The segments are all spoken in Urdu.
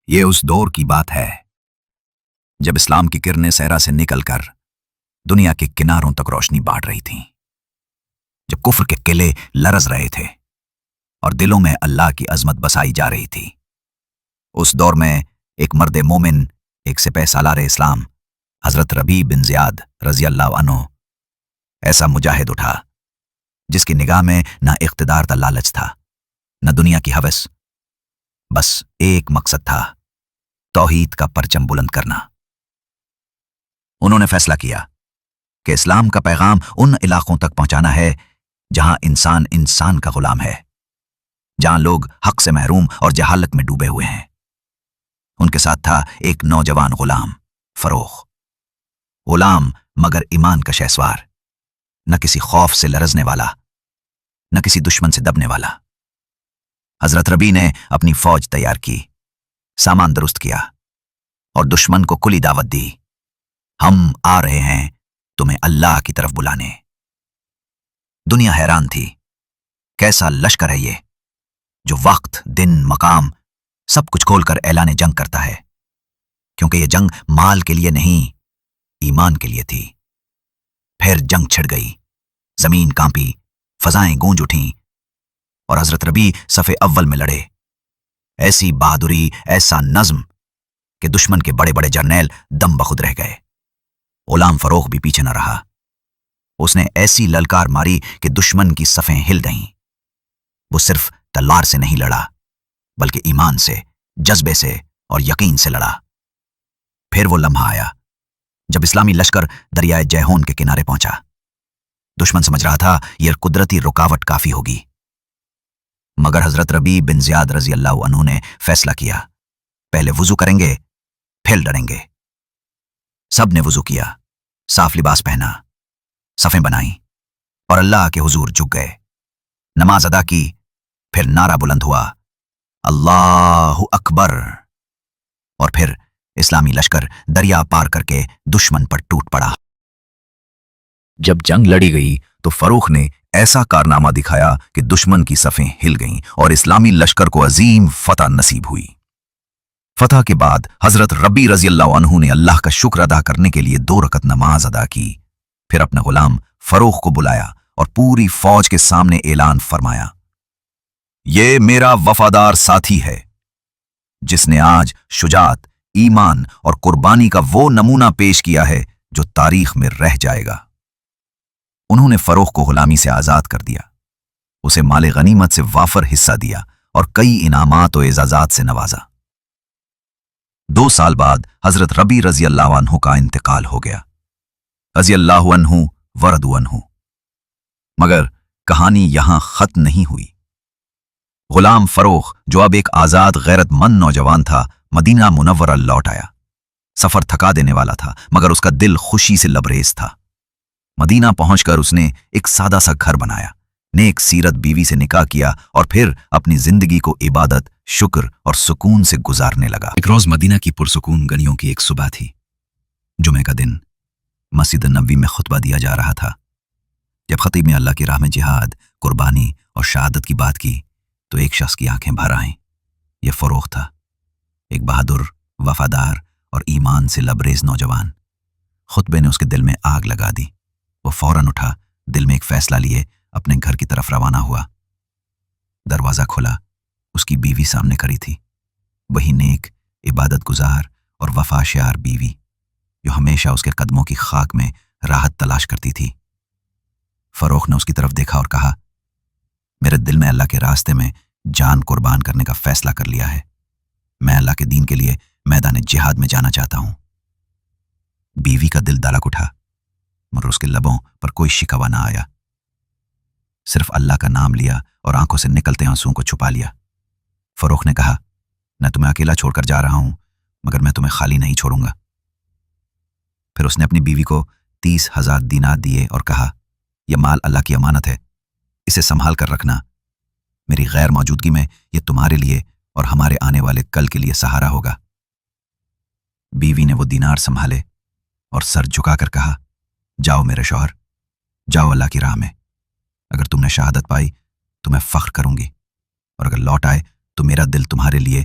یہ اس دور کی بات ہے جب اسلام کی کرنیں صحرا سے نکل کر دنیا کے کناروں تک روشنی بانٹ رہی تھیں، جب کفر کے قلعے لرز رہے تھے اور دلوں میں اللہ کی عظمت بسائی جا رہی تھی۔ اس دور میں ایک مرد مومن، ایک سپہ سالار اسلام، حضرت ربیع بن زیاد رضی اللہ عنہ، ایسا مجاہد اٹھا جس کی نگاہ میں نہ اقتدار کا لالچ تھا، نہ دنیا کی ہوس، بس ایک مقصد تھا، توحید کا پرچم بلند کرنا۔ انہوں نے فیصلہ کیا کہ اسلام کا پیغام ان علاقوں تک پہنچانا ہے جہاں انسان انسان کا غلام ہے، جہاں لوگ حق سے محروم اور جہالت میں ڈوبے ہوئے ہیں۔ ان کے ساتھ تھا ایک نوجوان غلام، فروخ، غلام مگر ایمان کا شہسوار، نہ کسی خوف سے لرزنے والا، نہ کسی دشمن سے دبنے والا۔ حضرت ربیع نے اپنی فوج تیار کی، سامان درست کیا اور دشمن کو کھلی دعوت دی، ہم آ رہے ہیں تمہیں اللہ کی طرف بلانے۔ دنیا حیران تھی، کیسا لشکر ہے یہ جو وقت، دن، مقام سب کچھ کھول کر اعلان جنگ کرتا ہے، کیونکہ یہ جنگ مال کے لیے نہیں، ایمان کے لیے تھی۔ پھر جنگ چھڑ گئی، زمین کانپی، فضائیں گونج اٹھیں اور حضرت ربیع صف اول میں لڑے۔ ایسی بہادری، ایسا نظم کہ دشمن کے بڑے بڑے جرنیل دم بخود رہ گئے۔ غلام فروخ بھی پیچھے نہ رہا، اس نے ایسی للکار ماری کہ دشمن کی صفیں ہل گئیں۔ وہ صرف تلوار سے نہیں لڑا بلکہ ایمان سے، جذبے سے اور یقین سے لڑا۔ پھر وہ لمحہ آیا جب اسلامی لشکر دریائے جیہون کے کنارے پہنچا۔ دشمن سمجھ رہا تھا یہ قدرتی رکاوٹ کافی ہوگی، مگر حضرت ربیع بن زیاد رضی اللہ عنہ نے فیصلہ کیا، پہلے وضو کریں گے پھر لڑیں گے۔ سب نے وضو کیا، صاف لباس پہنا، صفیں بنائیں اور اللہ کے حضور جھک گئے، نماز ادا کی، پھر نعرہ بلند ہوا، اللہ اکبر، اور پھر اسلامی لشکر دریا پار کر کے دشمن پر ٹوٹ پڑا۔ جب جنگ لڑی گئی تو فروخ نے ایسا کارنامہ دکھایا کہ دشمن کی صفیں ہل گئیں اور اسلامی لشکر کو عظیم فتح نصیب ہوئی۔ فتح کے بعد حضرت ربیع رضی اللہ عنہ نے اللہ کا شکر ادا کرنے کے لیے 2 رکعت نماز ادا کی، پھر اپنے غلام فروخ کو بلایا اور پوری فوج کے سامنے اعلان فرمایا، یہ میرا وفادار ساتھی ہے جس نے آج شجاعت، ایمان اور قربانی کا وہ نمونہ پیش کیا ہے جو تاریخ میں رہ جائے گا۔ انہوں نے فروخ کو غلامی سے آزاد کر دیا، اسے مال غنیمت سے وافر حصہ دیا اور کئی انعامات و اعزازات سے نوازا۔ 2 سال بعد حضرت ربیع رضی اللہ عنہ کا انتقال ہو گیا، رضی اللہ عنہ ورضوا عنہ۔ مگر کہانی یہاں ختم نہیں ہوئی۔ غلام فروخ جو اب ایک آزاد غیرت مند نوجوان تھا، مدینہ منورہ لوٹ آیا۔ سفر تھکا دینے والا تھا مگر اس کا دل خوشی سے لبریز تھا۔ مدینہ پہنچ کر اس نے ایک سادہ سا گھر بنایا، نیک سیرت بیوی سے نکاح کیا اور پھر اپنی زندگی کو عبادت، شکر اور سکون سے گزارنے لگا۔ ایک روز مدینہ کی پرسکون گلیوں کی ایک صبح تھی، جمعہ کا دن، مسجد نبوی میں خطبہ دیا جا رہا تھا۔ جب خطیب نے اللہ کی راہ میں جہاد، قربانی اور شہادت کی بات کی تو ایک شخص کی آنکھیں بھر آئیں۔ یہ فروخ تھا، ایک بہادر، وفادار اور ایمان سے لبریز نوجوان۔ خطبے نے اس کے دل میں آگ لگا دی۔ وہ فوراً اٹھا، دل میں ایک فیصلہ لیے اپنے گھر کی طرف روانہ ہوا۔ دروازہ کھلا، اس کی بیوی سامنے کھڑی تھی، وہی نیک، عبادت گزار اور وفا شعار بیوی جو ہمیشہ اس کے قدموں کی خاک میں راحت تلاش کرتی تھی۔ فروخ نے اس کی طرف دیکھا اور کہا، میرے دل میں اللہ کے راستے میں جان قربان کرنے کا فیصلہ کر لیا ہے، میں اللہ کے دین کے لیے میدان جہاد میں جانا چاہتا ہوں۔ بیوی کا دل دھڑک اٹھا مگر اس کے لبوں پر کوئی شکوہ نہ آیا، صرف اللہ کا نام لیا اور آنکھوں سے نکلتے آنسوؤں کو چھپا لیا۔ فروخ نے کہا، میں تمہیں اکیلا چھوڑ کر جا رہا ہوں مگر میں تمہیں خالی نہیں چھوڑوں گا۔ پھر اس نے اپنی بیوی کو 30,000 دینار دیے اور کہا، یہ مال اللہ کی امانت ہے، اسے سنبھال کر رکھنا، میری غیر موجودگی میں یہ تمہارے لیے اور ہمارے آنے والے کل کے لیے سہارا ہوگا۔ بیوی نے وہ دینار سنبھالے اور سر جھکا کر کہا، جاؤ میرے شوہر، جاؤ اللہ کی راہ میں، اگر تم نے شہادت پائی تو میں فخر کروں گی، اور اگر لوٹ آئے تو میرا دل تمہارے لیے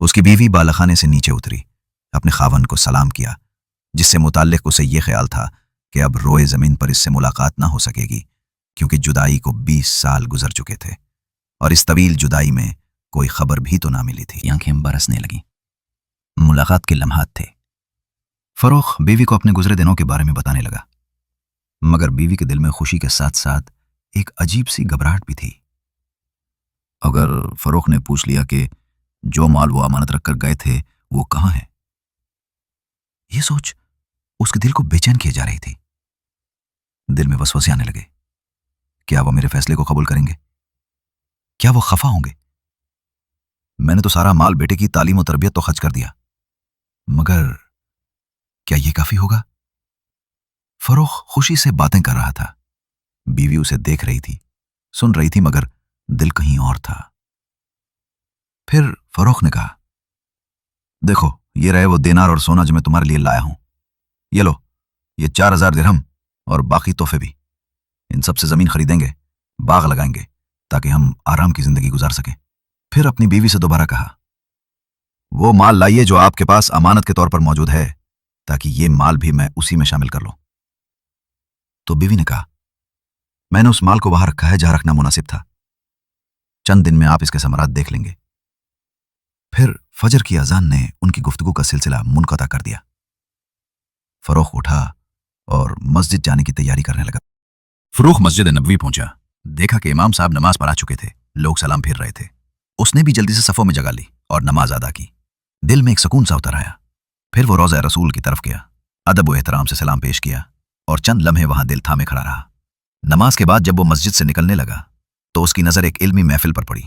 اس کی بیوی بالخانے سے نیچے اتری، اپنے خاوند کو سلام کیا، جس سے متعلق اسے یہ خیال تھا کہ اب روئے زمین پر اس سے ملاقات نہ ہو سکے گی، کیونکہ جدائی کو 20 سال گزر چکے تھے اور اس طویل جدائی میں کوئی خبر بھی تو نہ ملی تھی۔ آنکھیں برسنے لگیں۔ ملاقات کے لمحات تھے۔ فروخ بیوی کو اپنے گزرے دنوں کے بارے میں بتانے لگا، مگر بیوی کے دل میں خوشی کے ساتھ ساتھ ایک عجیب سی گھبراہٹ بھی تھی۔ اگر فروخ نے پوچھ لیا کہ جو مال وہ امانت رکھ کر گئے تھے وہ کہاں ہے، یہ سوچ اس کے دل کو بے چین کیے جا رہی تھی۔ دل میں وسوسے آنے لگے، کیا وہ میرے فیصلے کو قبول کریں گے؟ کیا وہ خفا ہوں گے؟ میں نے تو سارا مال بیٹے کی تعلیم و تربیت تو خرچ کر دیا، مگر کیا یہ کافی ہوگا؟ فروخ خوشی سے باتیں کر رہا تھا، بیوی اسے دیکھ رہی تھی، سن رہی تھی، مگر دل کہیں اور تھا۔ پھر فروخ نے کہا، دیکھو یہ رہے وہ دینار اور سونا جو میں تمہارے لیے لایا ہوں، یہ لو، یہ 4000 درہم اور باقی تحفے بھی۔ ان سب سے زمین خریدیں گے، باغ لگائیں گے تاکہ ہم آرام کی زندگی گزار سکیں۔ پھر اپنی بیوی سے دوبارہ کہا، وہ مال لائیے جو آپ کے پاس امانت کے طور پر موجود ہے، تاکہ یہ مال بھی میں اسی میں شامل کر لوں۔ تو بیوی نے کہا، میں نے اس مال کو وہاں رکھا ہے جہاں رکھنا مناسب تھا، چند دن میں آپ اس کے ثمرات دیکھ لیں گے۔ پھر فجر کی اذان نے ان کی گفتگو کا سلسلہ منقطع کر دیا۔ فروخ اٹھا اور مسجد جانے کی تیاری کرنے لگا۔ فروخ مسجد نبوی پہنچا، دیکھا کہ امام صاحب نماز پڑھا چکے تھے، لوگ سلام پھیر رہے تھے۔ اس نے بھی جلدی سے صفوں میں جگہ لی اور نماز ادا کی۔ دل میں ایک سکون سا اتر آیا۔ پھر وہ روضہ رسول کی طرف گیا، ادب و احترام سے سلام پیش کیا اور چند لمحے وہاں دل تھامے کھڑا رہا۔ نماز کے بعد جب وہ مسجد سے نکلنے لگا تو اس کی نظر ایک علمی محفل پر پڑی۔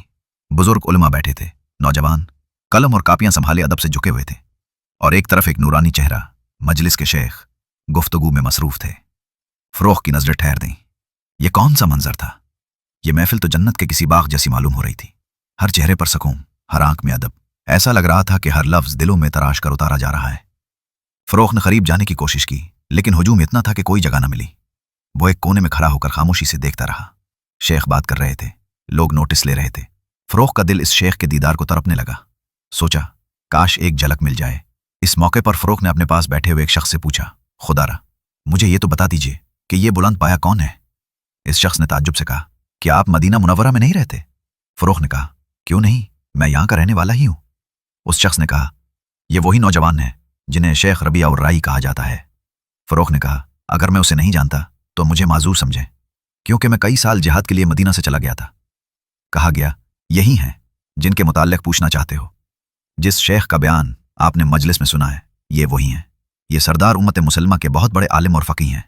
بزرگ علماء بیٹھے تھے، نوجوان قلم اور کاپیاں سنبھالے ادب سے جھکے ہوئے تھے، اور ایک طرف ایک نورانی چہرہ مجلس کے شیخ گفتگو میں مصروف تھے۔ فروخ کی نظریں ٹھہر دیں۔ یہ کون سا منظر تھا؟ یہ محفل تو جنت کے کسی باغ جیسی معلوم ہو رہی تھی۔ ہر چہرے پر سکون، ہر آنکھ میں ادب، ایسا لگ رہا تھا کہ ہر لفظ دلوں میں تراش کر اتارا جا رہا ہے۔ فروخ نے قریب جانے کی کوشش کی، لیکن ہجوم اتنا تھا کہ کوئی جگہ نہ ملی۔ وہ ایک کونے میں کھڑا ہو کر خاموشی سے دیکھتا رہا۔ شیخ بات کر رہے تھے، لوگ نوٹس لے رہے تھے۔ فروخ کا دل اس شیخ کے دیدار کو تڑپنے لگا۔ سوچا، کاش ایک جھلک مل جائے۔ اس موقع پر فروخ نے اپنے پاس بیٹھے ہوئے ایک شخص سے پوچھا، خدا را، مجھے یہ تو بتا دیجئے کہ یہ بلند پایا کون ہے؟ اس شخص نے تعجب سے کہا، کیا آپ مدینہ منورہ میں نہیں رہتے؟ فروخ نے کہا، کیوں نہیں، میں یہاں کا رہنے والا ہی ہوں۔ اس شخص نے کہا، یہ وہی نوجوان ہیں جنہیں شیخ ربیع الرائی کہا جاتا ہے۔ فروخ نے کہا، اگر میں اسے نہیں جانتا تو مجھے معذور سمجھیں، کیونکہ میں کئی سال جہاد کے لیے مدینہ سے چلا گیا تھا۔ کہا گیا، یہی ہیں جن کے متعلق پوچھنا چاہتے ہو۔ جس شیخ کا بیان آپ نے مجلس میں سنا ہے، یہ وہی ہیں۔ یہ سردار امت مسلمہ کے بہت بڑے عالم اور فقیہ ہیں۔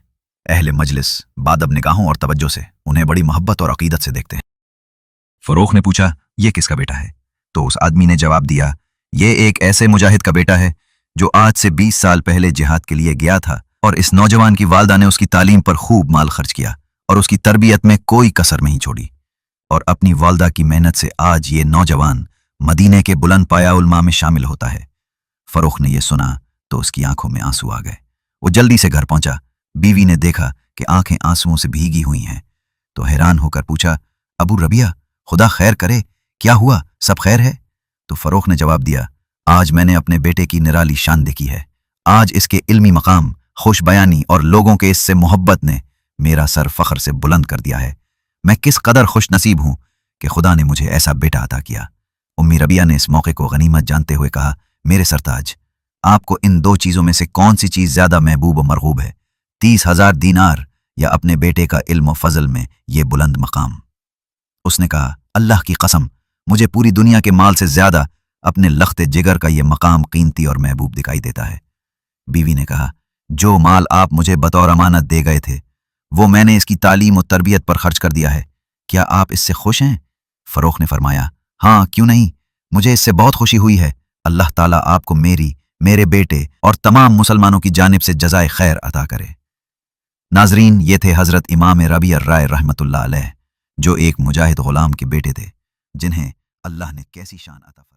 اہل مجلس بادب نگاہوں اور توجہ سے انہیں بڑی محبت اور عقیدت سے دیکھتے ہیں۔ فروخ نے پوچھا، یہ کس کا بیٹا ہے؟ تو اس آدمی نے جواب دیا، یہ ایک ایسے مجاہد کا بیٹا ہے جو آج سے 20 سال پہلے جہاد کے لیے گیا تھا، اور اس نوجوان کی والدہ نے اس کی تعلیم پر خوب مال خرچ کیا اور اس کی تربیت میں کوئی کسر نہیں چھوڑی، اور اپنی والدہ کی محنت سے آج یہ نوجوان مدینے کے بلند پایا علماء میں شامل ہوتا ہے۔ فروخ نے یہ سنا تو اس کی آنکھوں میں آنسو آ گئے۔ وہ جلدی سے گھر پہنچا۔ بیوی نے دیکھا کہ آنکھیں آنسوؤں سے بھیگی ہوئی ہیں تو حیران ہو کر پوچھا، ابو ربیع، خدا خیر کرے، کیا ہوا، سب خیر ہے؟ تو فروخ نے جواب دیا، آج میں نے اپنے بیٹے کی نرالی شان دیکھی ہے۔ آج اس کے علمی مقام، خوش بیانی اور لوگوں کے اس سے محبت نے میرا سر فخر سے بلند کر دیا ہے۔ میں کس قدر خوش نصیب ہوں کہ خدا نے مجھے ایسا بیٹا عطا کیا۔ امی ربیع نے اس موقع کو غنیمت جانتے ہوئے کہا، میرے سرتاج، آپ کو ان 2 چیزوں میں سے کون سی چیز زیادہ محبوب و مرغوب ہے، 30,000 دینار یا اپنے بیٹے کا علم و فضل میں یہ بلند مقام؟ اس نے کہا، اللہ کی قسم، مجھے پوری دنیا کے مال سے زیادہ اپنے لخت جگر کا یہ مقام قیمتی اور محبوب دکھائی دیتا ہے۔ بیوی نے کہا، جو مال آپ مجھے بطور امانت دے گئے تھے وہ میں نے اس کی تعلیم و تربیت پر خرچ کر دیا ہے، کیا آپ اس سے خوش ہیں؟ فروخ نے فرمایا، ہاں کیوں نہیں، مجھے اس سے بہت خوشی ہوئی ہے۔ اللہ تعالیٰ آپ کو میری، میرے بیٹے اور تمام مسلمانوں کی جانب سے جزائے خیر عطا کرے۔ ناظرین، یہ تھے حضرت امام ربیع الرائے رحمۃ اللہ علیہ، جو ایک مجاہد غلام کے بیٹے تھے، جنہیں اللہ نے کیسی شان عطا فرمائی۔